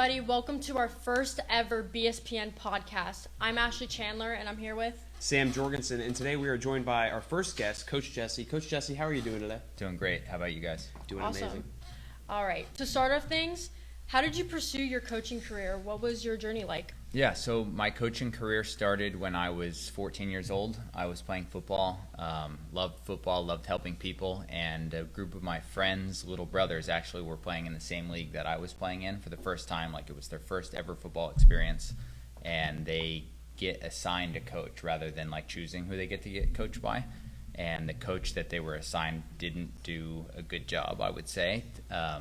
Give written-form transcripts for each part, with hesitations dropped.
everybody. Welcome to our first ever BSPN podcast. I'm Ashley Chandler, and I'm here with Sam Jorgensen, and today we are joined by our first guest, Coach Jesse. Coach Jesse, how are you doing today? Doing great. How about you guys? Doing Awesome. amazing. All right. To start off things, how did you pursue your coaching career? What was your journey like? Yeah, so my coaching career started when I was 14 years old. I was playing football, loved helping people, and a group of my friends, little brothers, actually were playing in the same league that I was playing in for the first time. Like, it was their first ever football experience, and they get assigned a coach rather than like choosing who they get to get coached by. And the coach that they were assigned didn't do a good job, I would say.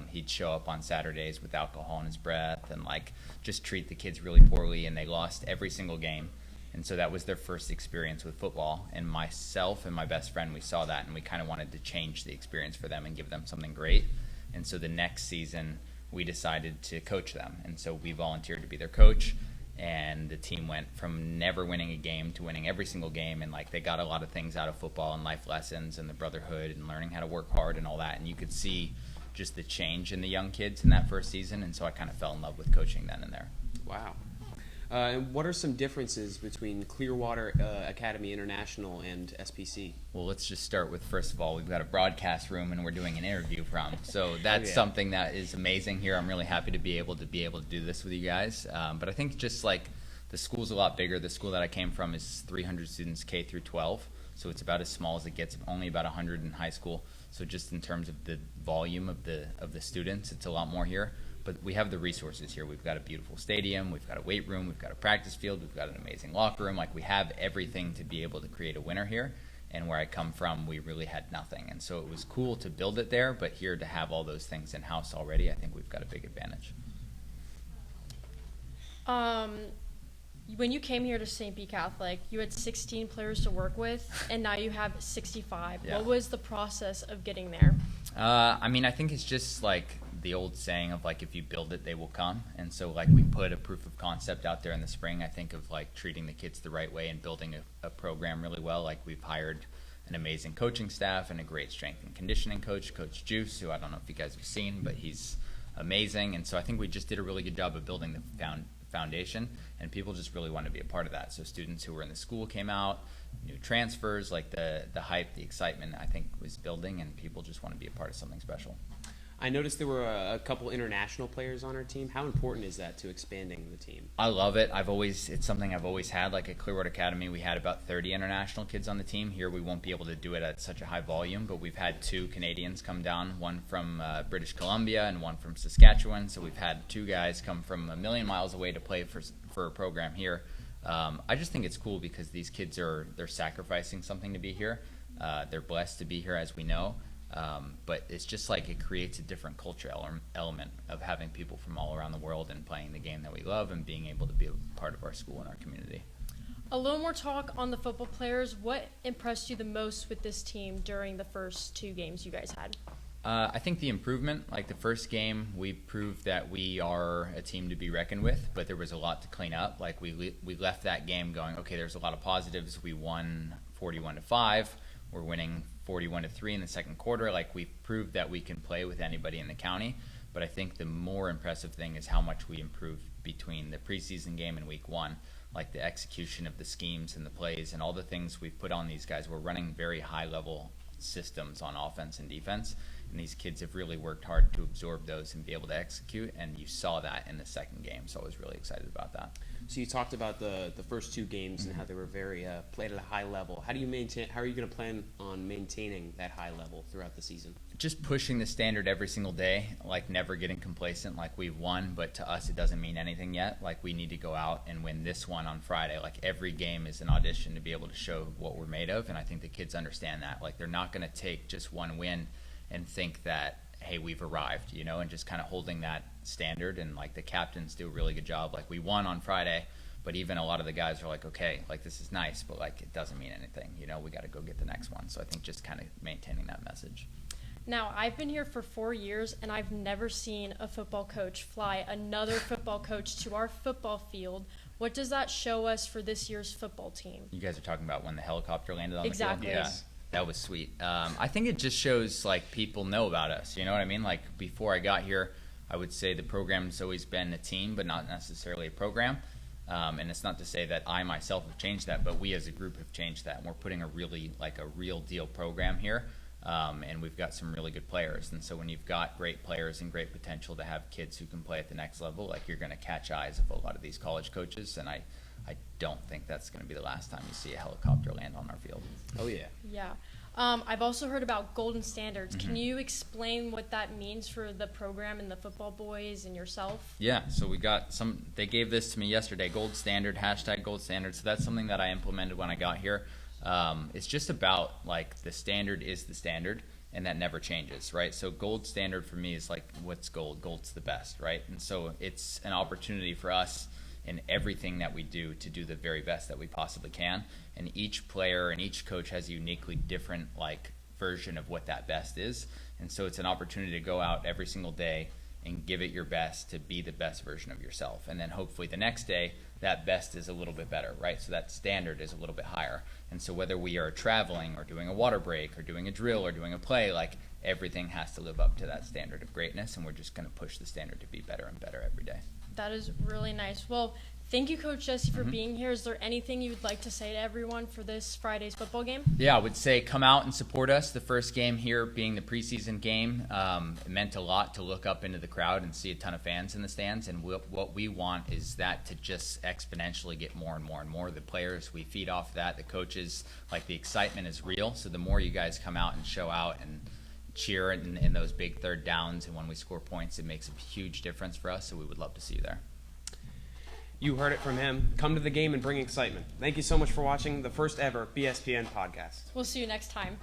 He'd show up on Saturdays with alcohol in his breath and like just treat the kids really poorly, and they lost every single game. And so that was their first experience with football. And myself and my best friend, we saw that, and we kind of wanted to change the experience for them and give them something great. And so the next season, we decided to coach them. And so we volunteered to be their coach. And the team went from never winning a game to winning every single game, and like they got a lot of things out of football and life lessons and the brotherhood and learning how to work hard and all that. And you could see just the change in the young kids in that first season, and so I kind of fell in love with coaching then and there. Wow. And what are some differences between Clearwater Academy International and SPC? Well, let's just start with, first of all, we've got a broadcast room and we're doing an interview from. So that's something that is amazing here. I'm really happy to be able to do this with you guys. But I think just like the school's a lot bigger. The school that I came from is 300 students K through 12. So it's about as small as it gets, only about 100 in high school. So just in terms of the volume of the students, it's a lot more here. But we have the resources here. We've got a beautiful stadium, we've got a weight room, we've got a practice field, we've got an amazing locker room. Like, we have everything to be able to create a winner here. And where I come from, we really had nothing. And so it was cool to build it there, but here to have all those things in-house already, I think we've got a big advantage. When you came here to St. B. Catholic, you had 16 players to work with, and now you have 65. Yeah. What was the process of getting there? I mean, I think it's just like the old saying of like, if you build it, they will come. And so like we put a proof of concept out there in the spring. I think of like treating the kids the right way and building a program really well. Like, we've hired an amazing coaching staff and a great strength and conditioning coach, Coach Juice, who I don't know if you guys have seen, but he's amazing. And so I think we just did a really good job of building the foundation, and people just really want to be a part of that. So students who were in the school came out, new transfers, like the hype, the excitement, I think was building, and people just want to be a part of something special. I noticed there were a couple international players on our team. How important is that to expanding the team? I love it. It's something I've always had. Like at Clearwater Academy, we had about 30 international kids on the team. Here we won't be able to do it at such a high volume, but we've had 2 Canadians come down, one from British Columbia and one from Saskatchewan. So we've had 2 guys come from a million miles away to play for a program here. I just think it's cool because these kids they're sacrificing something to be here. They're blessed to be here, as we know. But it's just like it creates a different cultural element of having people from all around the world and playing the game that we love and being able to be a part of our school and our community. A little more talk on the football players. What impressed you the most with this team during the first 2 games you guys had? I think the improvement, like the first game, we proved that we are a team to be reckoned with, but there was a lot to clean up. Like we left that game going, okay, there's a lot of positives. We won 41-5. We're winning 41-3 in the second quarter. Like, we proved that we can play with anybody in the county. But I think the more impressive thing is how much we improved between the preseason game and week 1. Like the execution of the schemes and the plays and all the things we've put on these guys. We're running very high-level systems on offense and defense, and these kids have really worked hard to absorb those and be able to execute, and you saw that in the second game, so I was really excited about that. So you talked about the first 2 games and how they were very played at a high level. How are you going to plan on maintaining that high level throughout the season? Just pushing the standard every single day, like never getting complacent. Like, we've won, but to us it doesn't mean anything yet. Like, we need to go out and win this one on Friday. Like, every game is an audition to be able to show what we're made of, and I think the kids understand that. Like, they're not going to take just one win and think that, hey, we've arrived, and just kind of holding that standard. And like the captains do a really good job. Like, we won on Friday, but even a lot of the guys are like, okay, like this is nice, but like it doesn't mean anything, we got to go get the next one. So I think just kind of maintaining that message. Now, I've been here for 4 years, and I've never seen a football coach fly another football coach to our football field. What does that show us for this year's football team? You guys are talking about when the helicopter landed on Exactly. the field? Yeah. That was sweet. I think it just shows like people know about us. You know what I mean? Like, before I got here, I would say the program's always been a team, but not necessarily a program. And it's not to say that I myself have changed that, but we as a group have changed that. And we're putting a real deal program here. And we've got some really good players. And so when you've got great players and great potential to have kids who can play at the next level, like, you're going to catch eyes of a lot of these college coaches. And I don't think that's going to be the last time you see a helicopter land on our field. Oh, yeah. Yeah. I've also heard about golden standards. Can you explain what that means for the program and the football boys and yourself? Yeah, so we got they gave this to me yesterday, gold standard, hashtag gold standard. So that's something that I implemented when I got here. It's just about, like, the standard is the standard, and that never changes, right? So gold standard for me is like, what's gold? Gold's the best, right? And so it's an opportunity for us in everything that we do to do the very best that we possibly can. And each player and each coach has a uniquely different, like, version of what that best is. And so it's an opportunity to go out every single day and give it your best to be the best version of yourself. And then hopefully the next day, that best is a little bit better, right? So that standard is a little bit higher. And so whether we are traveling or doing a water break or doing a drill or doing a play, like, everything has to live up to that standard of greatness. And we're just going to push the standard to be better and better every day. That is really nice. Well, thank you, Coach Jesse, for being here. Is there anything you would like to say to everyone for this Friday's football game? Yeah, I would say come out and support us. The first game here being the preseason game, it meant a lot to look up into the crowd and see a ton of fans in the stands. And what we want is that to just exponentially get more and more and more. The players, we feed off that. The coaches, like, the excitement is real. So the more you guys come out and show out and cheer in those big third downs and when we score points, it makes a huge difference for us. So we would love to see you there. You heard it from him. Come to the game and bring excitement. Thank you so much for watching the first ever BSPN podcast. We'll see you next time.